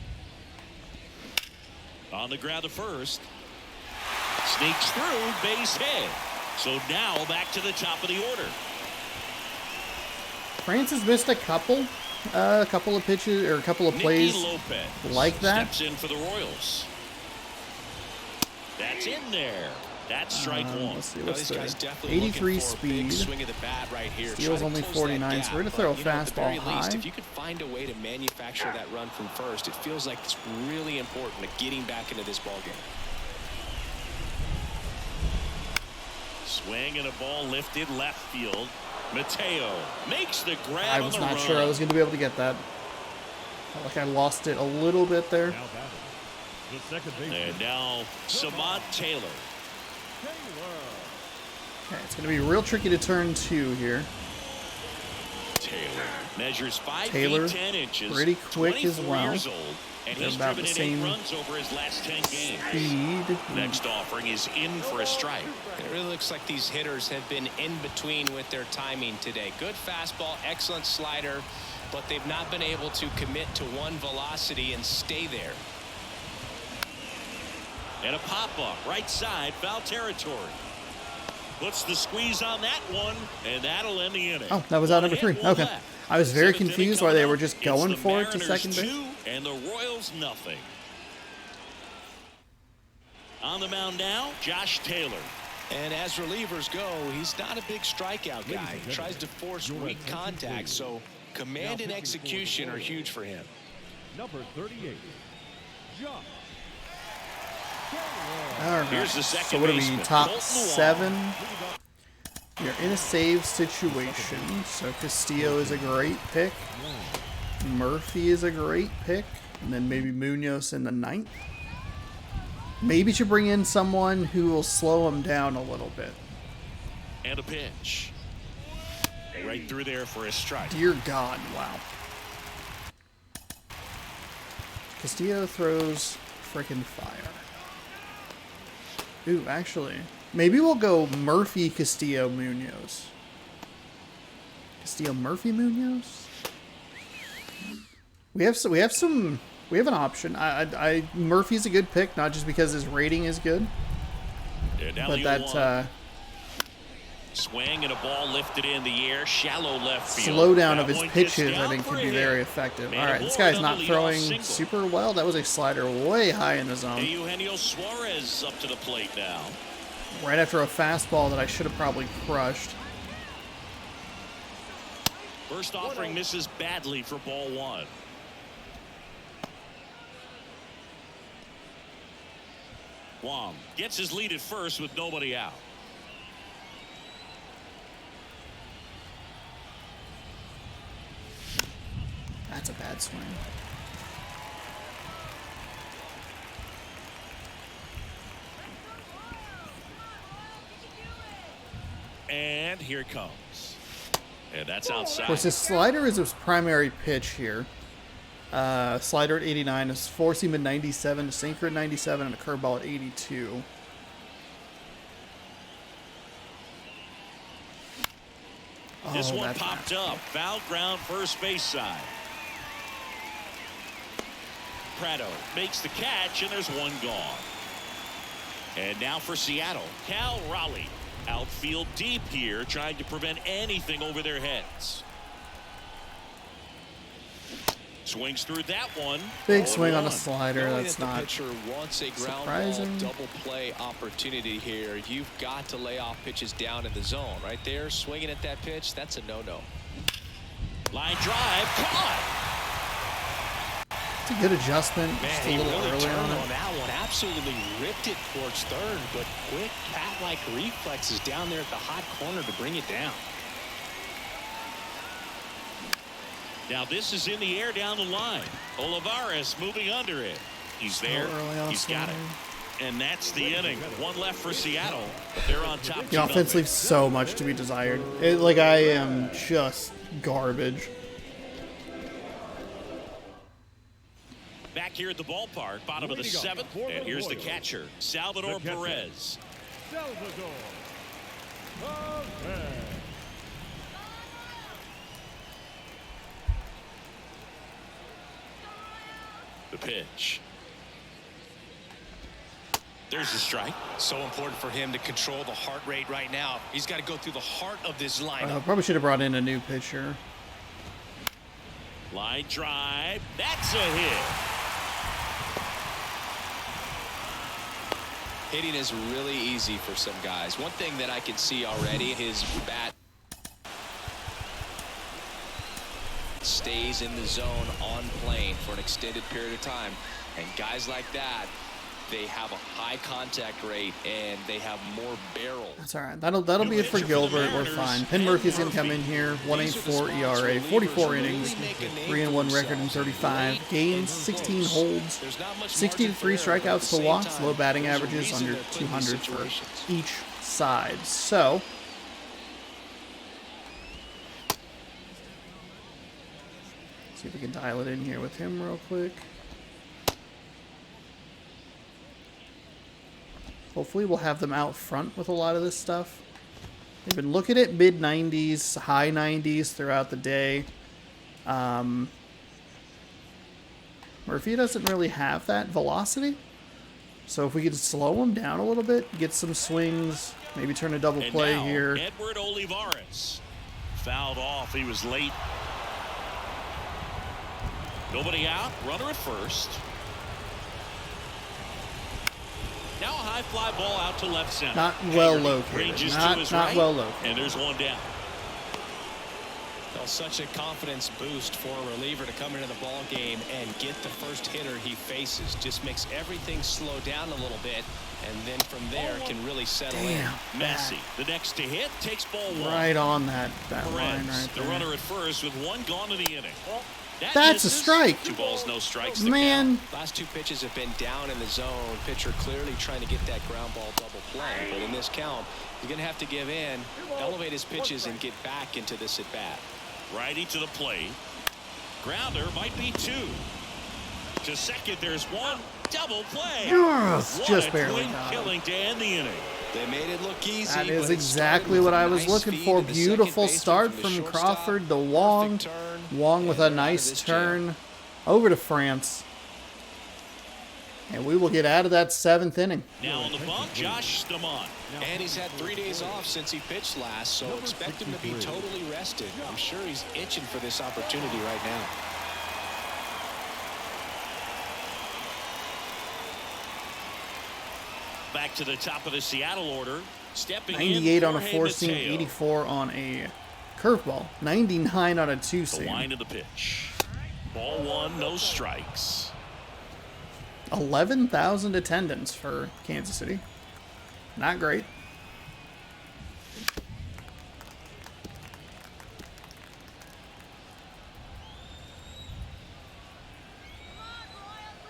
On the ground to first. Sneaks through, base hit. So now back to the top of the order. France has missed a couple of pitches or a couple of plays like that. Steps in for the Royals. That's in there. That's strike one. Let's see, what's the 83 speed. Steals only 49, so we're going to throw a fastball high. If you could find a way to manufacture that run from first, it feels like it's really important to getting back into this ballgame. Swing and a ball lifted left field. Mateo makes the grab. I was not sure I was going to be able to get that. Felt like I lost it a little bit there. And now Samant Taylor. Okay, it's going to be real tricky to turn 2 here. Taylor measures 5 Taylor, feet 10 inches, pretty quick as 24 well. years old, and They're he's about driven the in same 8 runs over his last 10 games. speed. Next offering is in for a strike. It really looks like these hitters have been in between with their timing today. Good fastball, excellent slider, but they've not been able to commit to one velocity and stay there. And a pop-up, right side, foul territory. Puts the squeeze on that one, and that'll end the inning. Oh, that was out number 3. Okay. I was very confused why they were just It's going the for it to Mariners second base. 2 and the Royals nothing. On the mound now, Josh Taylor. And as relievers go, he's not a big strikeout guy. He tries to force weak contact, so command and execution are huge for him. Number 38, Josh. All right. Here's the second So what are we, baseman, top Colton 7? You're in a save situation, so Castillo is a great pick. Murphy is a great pick. And then maybe Munoz in the 9th. Maybe you should bring in someone who will slow him down a little bit. And a pitch. Right through there for a strike. Dear God, wow. Castillo throws frickin' fire. Ooh, actually, maybe we'll go Murphy, Castillo, Munoz. Castillo, Murphy, Munoz. We have an option. Murphy's a good pick, not just because his rating is good, but that swing and a ball lifted in the air, shallow left field. slowdown of That his one pitches, gets I think, down could for be a very hit. effective. And All right, a this board guy's on not the leadoff throwing single. super well. That was a slider way high in the zone, Eugenio Suarez up to the plate now. right after a fastball that I should have probably crushed. First offering misses badly for ball 1. Wong gets his lead at first with nobody out. That's a bad swing. And here it comes. And that's outside. Of course, his slider is his primary pitch here. Slider at 89, a four-seam at 97, a sinker at 97, and a curveball at 82. This Oh, one that's popped nasty. up. Foul ground first base side. Prado makes the catch, and there's one gone. And now for Seattle, Cal Raleigh. Outfield deep here, trying to prevent anything over their heads. Swings through that one. Big 0-1. swing on a slider. Knowing That's that the not pitcher wants a ground surprising. ball double play opportunity here. You've got to lay off pitches down in the zone. Right there, swinging at that pitch, that's a no-no. Line drive, caught. It's a good adjustment. Just a He little really early turned on on it. that one. Absolutely ripped it towards third, but quick cat-like reflexes down there at the hot corner to bring it down. Now this is in the air down the line. Olivares moving under it. He's there. early on a He's got it. slider. And that's the inning. One left for Seattle, but they're on top. The offense leaves so much to be desired. Like, I am just garbage. Back here at the ballpark, bottom of the 7th, and here's the catcher, Salvador Perez. Salvador Perez. The pitch. There's the strike. So important for him to control the heart rate right now. He's got to go through the heart of this lineup. Probably should have brought in a new pitcher. Line drive. That's a hit. Hitting is really easy for some guys. One thing that I can see already, his bat stays in the zone on plane for an extended period of time. And guys like that, they have a high contact rate and they have more barrel. That's all right. That'll be it for Gilbert. We're fine. Penn Murphy's gonna come in here. 1.84 ERA, 44 innings, 3-1 record in 35 games, 16 holds, 63 strikeouts to walks, low batting averages, under 200 for each side. So See if we can dial it in here with him real quick. Hopefully we'll have them out front with a lot of this stuff. They've been looking at mid-90s, high 90s throughout the day. Murphy doesn't really have that velocity. So if we could slow him down a little bit, get some swings, maybe turn a double play here. Edward Olivares fouled off. He was late. Nobody out. Runner at first. Now a high fly ball out to left center. Not well located. Not well located. And there's one down. Well, such a confidence boost for a reliever to come into the ball game and get the first hitter he faces. Just makes everything slow down a little bit, and then from there can really settle in. Messi, the next to hit, takes ball one. Right on that line right the there. runner at first with one gone in the inning. That's a strike. 2 balls, no strikes. Man. Last 2 pitches have been down in the zone. Pitcher clearly trying to get that ground ball double play. But in this count, he's going to have to give in, elevate his pitches, and get back into this at bat. Righty to the plate. Grounder might be 2. To second, there's one. Double play. Yes, What just a barely twin got him. killing to end the inning. They made it look easy. That is but it exactly started what with I a was nice looking feed for. to the Beautiful second start baseman from shortstop. Crawford to Wong. Perfect turn, Wong with a and out of nice this jam. turn over to France. And we will get out of that 7th inning. Now on the bump, Josh Stamon. And he's had 3 days off since he pitched last, so expect him to be totally rested. I'm sure he's itching for this opportunity right now. Back to the top of the Seattle order. Stepping 98 in, on a Jorge 4-seam, Mateo. 84 on a curveball, 99 on a The 2-seam. line of the pitch. Ball 1, no strikes. 11,000 attendance for Kansas City. Not great.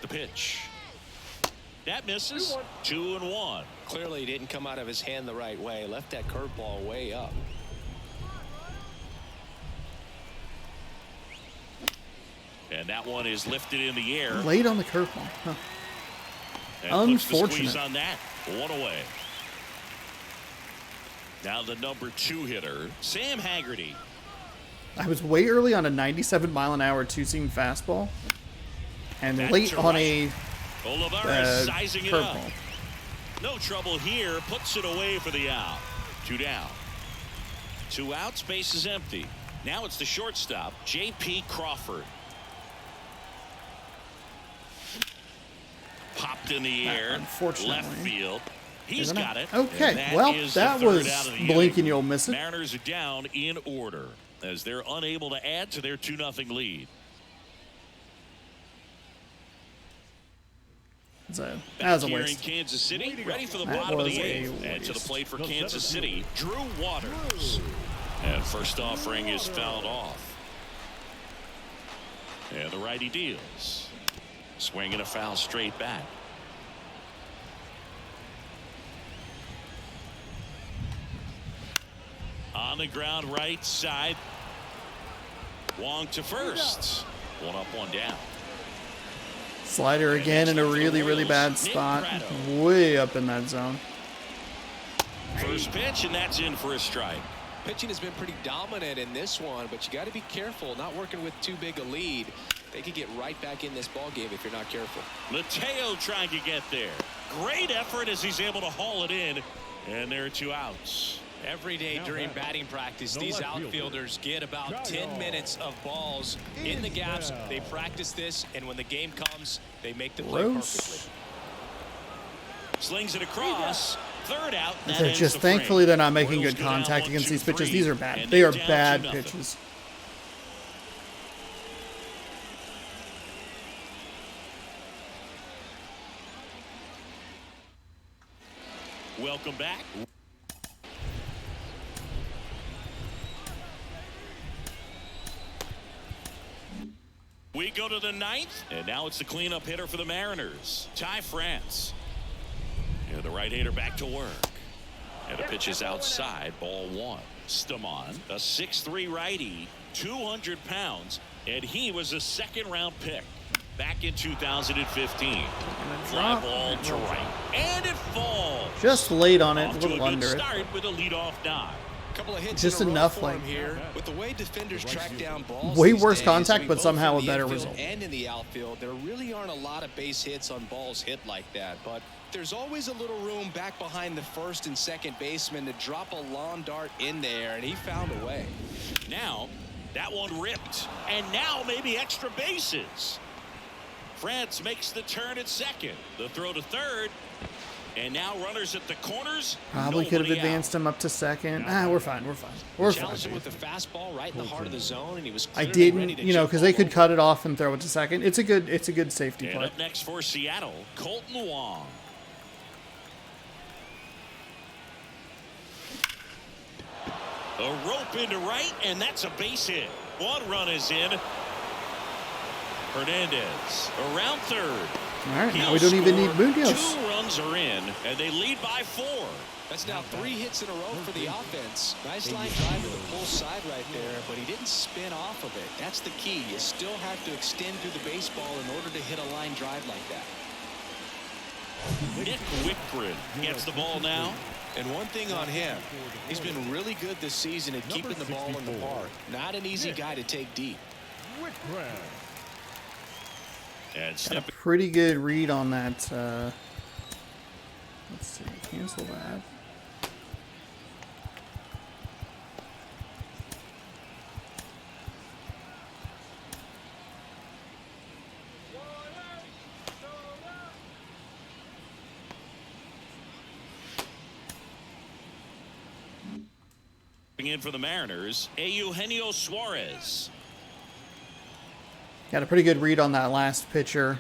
The pitch. That misses. 2-1. Clearly he didn't come out of his hand the right way. Left that curveball way up. And that one is lifted in the air. Late on the curveball. Huh. And puts the Unfortunate. squeeze on that. 1 away. Now the number 2 hitter, Sam Haggerty. I was way early on a 97-mile-an-hour 2-seam fastball. And Back late to on right. a Olivares sizing it up. curveball. No trouble here. Puts it away for the out. 2 down. 2 outs. Base is empty. Now it's the shortstop, J.P. Crawford. Popped in the air. Unfortunately. Left field. He's Isn't it? got it. Okay, And that well, is the that third was out of the blink inning. and you'll miss it. Mariners are down in order as they're unable to add to their 2-0 lead. That was Back a here in waste. Kansas City, ready for the That bottom of was the a 8th. And to the waste. plate for Kansas City, Drew Waters. And first offering is fouled off. And the righty deals. Swinging a foul straight back. On the ground right side. Wong to first. 1 up, 1 down. Slider again in a really, really bad spot. Way up in that zone. First pitch, and that's in for a strike. Pitching has been pretty dominant in this one, but you got to be careful. Not working with too big a lead. They could get right back in this ball game if you're not careful. Mateo trying to get there. Great effort as he's able to haul it in. And there are 2 outs. Every day during batting practice, these outfielders get about 10 minutes of balls in the gaps. They practice this, and when the game comes, they make the play perfectly. Slings it across. Third out. That They're ends just the frame. thankfully they're not making Royals good go down contact 1, against 2, these pitches. 3, These are bad. and They are they're down bad 2-0. pitches. Welcome back. We go to the 9th, and now it's the cleanup hitter for the Mariners, Ty France. And the right-hander back to work. And the pitch is outside, ball 1. Stamon, a 6'3 righty, 200 pounds, And he was a second-round pick back in 2015. Fly Drop. ball to right. And it falls. Just late on it, Off a to little a good under it. start with a leadoff knock. Couple of hits Just in a row enough, for like- him here. With the way defenders track down balls Way these worse days, contact, I mean, but both somehow in a the better infield result. And in the outfield, there really aren't a lot of base hits on balls hit like that. But there's always a little room back behind the first and second baseman to drop a lawn dart in there, and he found a way. Now, that one ripped. And now maybe extra bases. France makes the turn at second. The throw to third. And now runners at the corners. Probably could have Nobody advanced out. him up to second. We're fine. We're fine. We're fine. Challenged him with the fastball right in the heart of the zone, and he was I clearly ready didn't, to you know, jump because they all could over. cut it off and throw it to second. It's a good safety And play. up next for Seattle, Colton Wong. A rope into right, and that's a base hit. One run is in. Hernandez around third. All right, now He'll we don't even need score. Munoz. 2 runs are in, and they lead by 4. That's now 3 hits in a row for the offense. Nice line drive to the pull side right there, but he didn't spin off of it. That's the key. You still have to extend through the baseball in order to hit a line drive like that. Nick Whitgren gets the ball now. And one thing on him, he's been really good this season at keeping the ball in the park. Not an easy guy to take deep. And Got step a pretty good read on that. Let's see. Cancel that. in for the Mariners, Eugenio Suarez. Got a pretty good read on that last pitcher.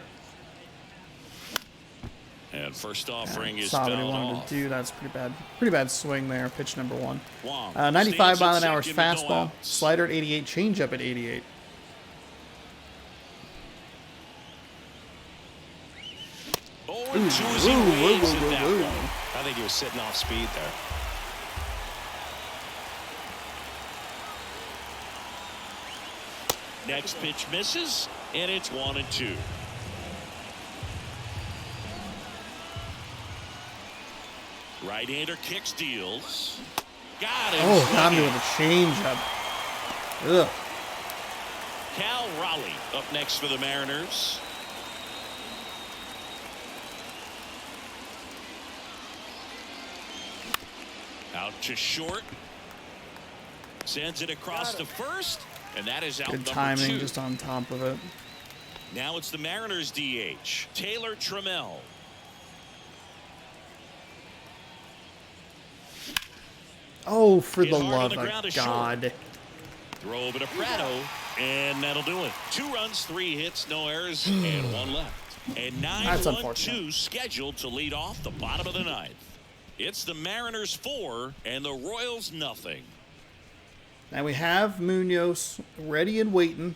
And first offering is Saw what he fouled wanted off. to do. That's pretty bad. Pretty bad swing there. Pitch number 1. Wong 95 stands mile at an hour second with no fastball. outs. Slider at 88. Changeup at 88. Oh, and 2 as he waves at that one. I think he was sitting off speed there. Next pitch misses, and it's 1-2. Right-hander kicks, deals. Got him. Oh, got me swinging. with a changeup. Ugh. Cal Raleigh up next for the Mariners. Out to short. Sends it across to first, and that is out Good number timing 2. just on top of it. Now it's the Mariners DH, Taylor Trammell. Oh, for Hit the hard on love the ground of to short. God. Throw over to Prado, and that'll do it. 2 runs, 3 hits, no errors, and 1 left. And That's 9-1-2 unfortunate. scheduled to lead off the bottom of the 9th. It's the Mariners 4 and the Royals nothing. Now we have Munoz ready and waiting.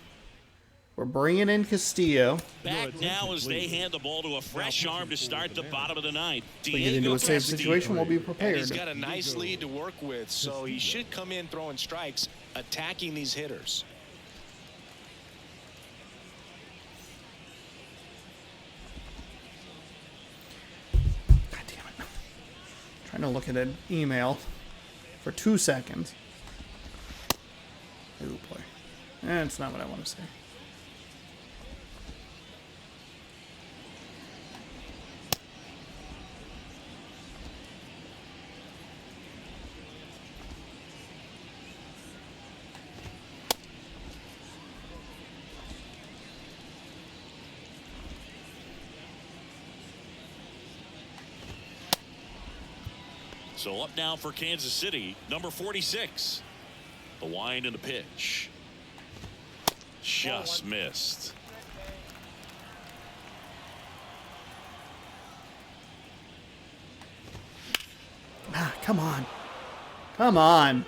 We're bringing in Castillo. Back now as they hand the ball to a fresh arm to start the bottom of the 9th. If we get into a safe Castillo. situation, we'll be And prepared. he's got a nice lead to work with, so he should come in throwing strikes, attacking these hitters. God damn it. Trying to look at an email for 2 seconds. Oh boy. That's not what I want to say. So up now for Kansas City, number 46. The wind and the pitch. Just missed. Ah, come on. Come on.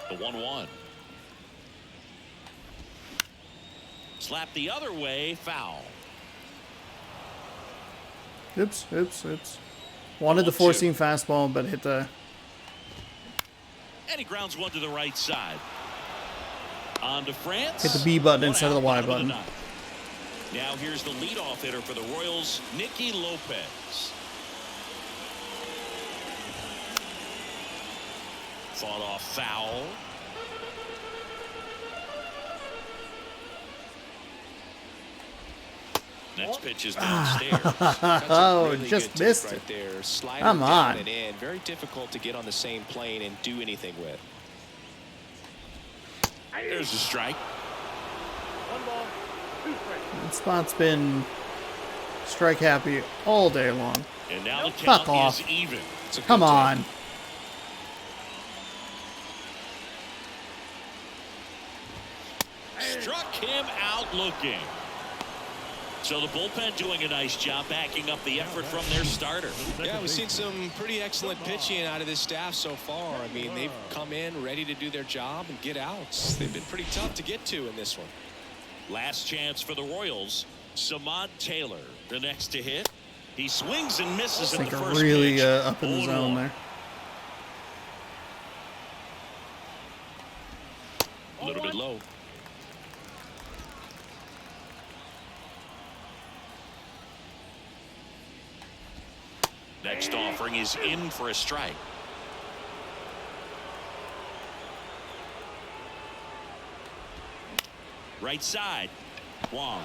The 1-1. Slap the other way, foul. Oops, oops, oops. Wanted the 1-2. four-seam fastball, but hit the... And he grounds one to the right side. On to France. Hit the B button One instead of the out, Y bottom of the button. ninth. Now here's the leadoff hitter for the Royals, Nicky Lopez. Fought off foul. Next pitch is downstairs. Oh, Really just good take missed right it. there. Slider Come down on. and in. Very difficult to get on the same plane and do anything with. There's a strike. That spot's been strike happy all day long. And now the Fuck count off. is even. It's a good Come take. on. Struck him out looking. So the bullpen doing a nice job backing up the effort from their starter. Yeah, we've seen some pretty excellent pitching out of this staff so far. I mean, they've come in ready to do their job and get outs. They've been pretty tough to get to in this one. Last chance for the Royals. Samad Taylor, the next to hit. He swings and misses I in the think first really pitch. up in the 0-1. zone there. A little bit low. Next offering is in for a strike. Right side. Wong.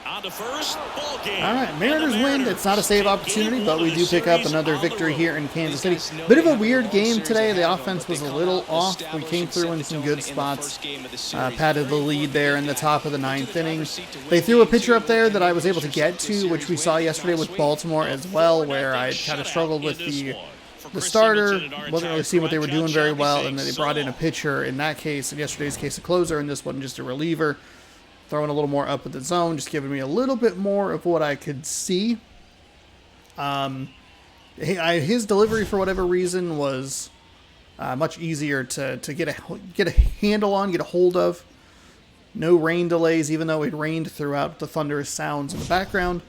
On to first. Ball game. All right, And Mariners the win. It's not a save take opportunity, game but one we of do the pick up series another on the victory road. here in Kansas These City. guys know Bit of they a have weird long game series today. The ahead of them, offense but was they a come little out off. We established came and through set in the some tone good in the spots. first game of the series. Patted the Very lead important there to in the get top of the that. ninth To the inning. driver's seat to win They threw a game pitcher up two, there and that I then was able to push get yourself to, this which we series saw win, yesterday not with sweet. Baltimore as well, where I kind of struggled with the starter. Wasn't really seeing what they were doing very well, and then they brought in a pitcher in that case, in yesterday's case, a closer, and this one just a reliever. Throwing a little more up at the zone, just giving me a little bit more of what I could see. His delivery, for whatever reason, was much easier to get a handle on, get a hold of. No rain delays, even though it rained throughout the thunderous sounds in the background.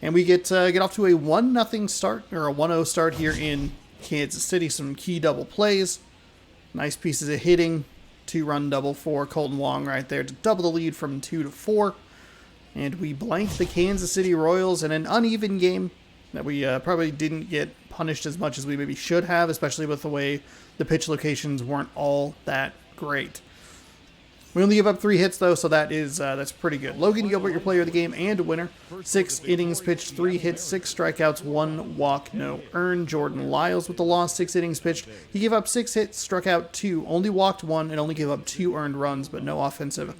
And we get off to a 1-0 start, or a 1-0 start here in Kansas City. Some key double plays. Nice pieces of hitting. 2-run double for Colton Wong right there to double the lead from 2-4. And we blanked the Kansas City Royals in an uneven game that we probably didn't get punished as much as we maybe should have, especially with the way the pitch locations weren't all that great. We only give up 3 hits, though, so that's pretty good. Logan Gilbert, your player of the game and a winner. 6 innings pitched, 3 hits, 6 strikeouts, 1 walk, no earned. Jordan Lyles with the loss, 6 innings pitched. He gave up 6 hits, struck out 2, only walked 1, and only gave up 2 earned runs, but no offensive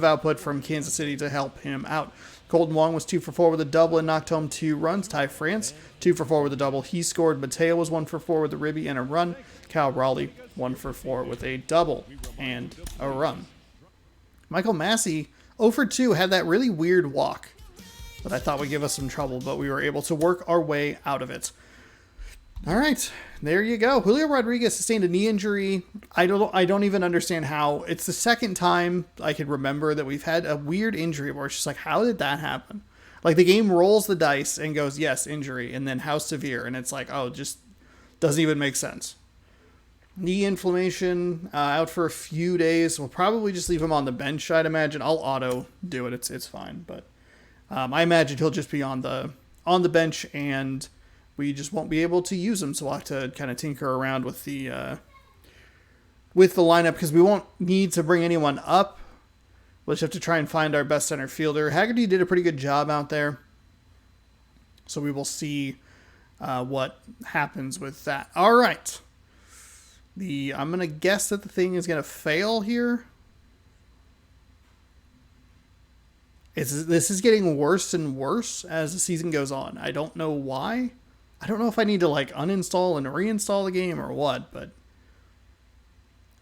output from Kansas City to help him out. Colton Wong was 2 for 4 with a double and knocked home 2 runs. Ty France, 2 for 4 with a double. He scored. Mateo was 1 for 4 with a ribby and a run. Cal Raleigh, 1 for 4 with a double and a run. Michael Massey, 0 for 2, had that really weird walk that I thought would give us some trouble, but we were able to work our way out of it. All right, there you go. Julio Rodriguez sustained a knee injury. I don't even understand how. It's the second time I could remember that we've had a weird injury where it's just like, how did that happen? Like, the game rolls the dice and goes, yes, injury, and then how severe, and it's like, oh, just doesn't even make sense. Knee inflammation, out for a few days. We'll probably just leave him on the bench, I'd imagine. I'll auto do it. It's fine, but I imagine he'll just be on the bench, and we just won't be able to use him, so we'll have to kind of tinker around with the lineup, because we won't need to bring anyone up. We'll just have to try and find our best center fielder. Haggerty did a pretty good job out there, so we will see what happens with that. All right. I'm going to guess that the thing is going to fail here. This is getting worse and worse as the season goes on. I don't know why. I don't know if I need to uninstall and reinstall the game or what, but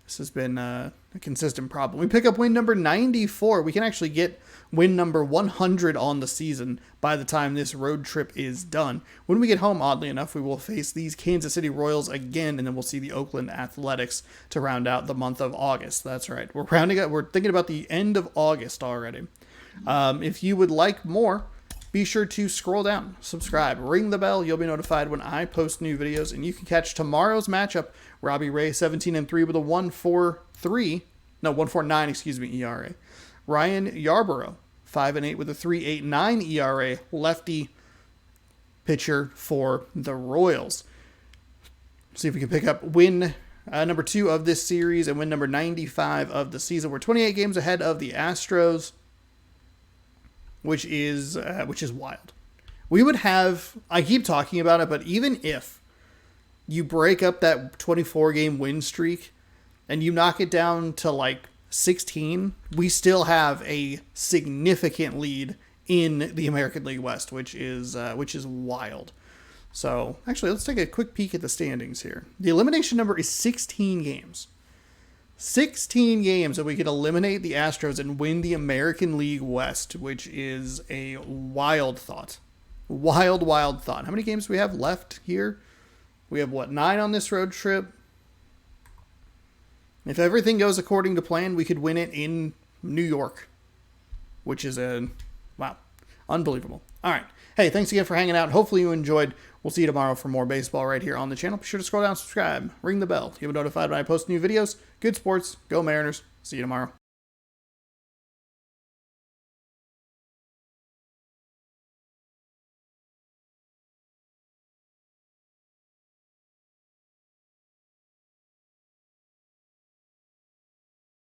this has been a consistent problem. We pick up win number 94. We can actually get win number 100 on the season by the time this road trip is done. When we get home, oddly enough, we will face these Kansas City Royals again, and then we'll see the Oakland Athletics to round out the month of August. That's right. We're thinking about the end of August already. If you would like more, be sure to scroll down, subscribe, ring the bell. You'll be notified when I post new videos, and you can catch tomorrow's matchup. Robbie Ray, 17-3 with a 1.49 ERA. Ryan Yarborough, 5-8 with a 3.89 ERA. Lefty pitcher for the Royals. See if we can pick up win number 2 of this series and win number 95 of the season. We're 28 games ahead of the Astros, which is wild. We would have, I keep talking about it, but even if you break up that 24-game win streak and you knock it down to like 16, we still have a significant lead in the American League West, which is wild. So, actually, let's take a quick peek at the standings here. The elimination number is 16 games. 16 games that we could eliminate the Astros and win the American League West, which is a wild thought. Wild, wild thought. How many games do we have left here? We have, 9 on this road trip? If everything goes according to plan, we could win it in New York, which is wow, unbelievable. All right. Hey, thanks again for hanging out. Hopefully you enjoyed. We'll see you tomorrow for more baseball right here on the channel. Be sure to scroll down, subscribe, ring the bell. You'll be notified when I post new videos. Good sports. Go Mariners. See you tomorrow.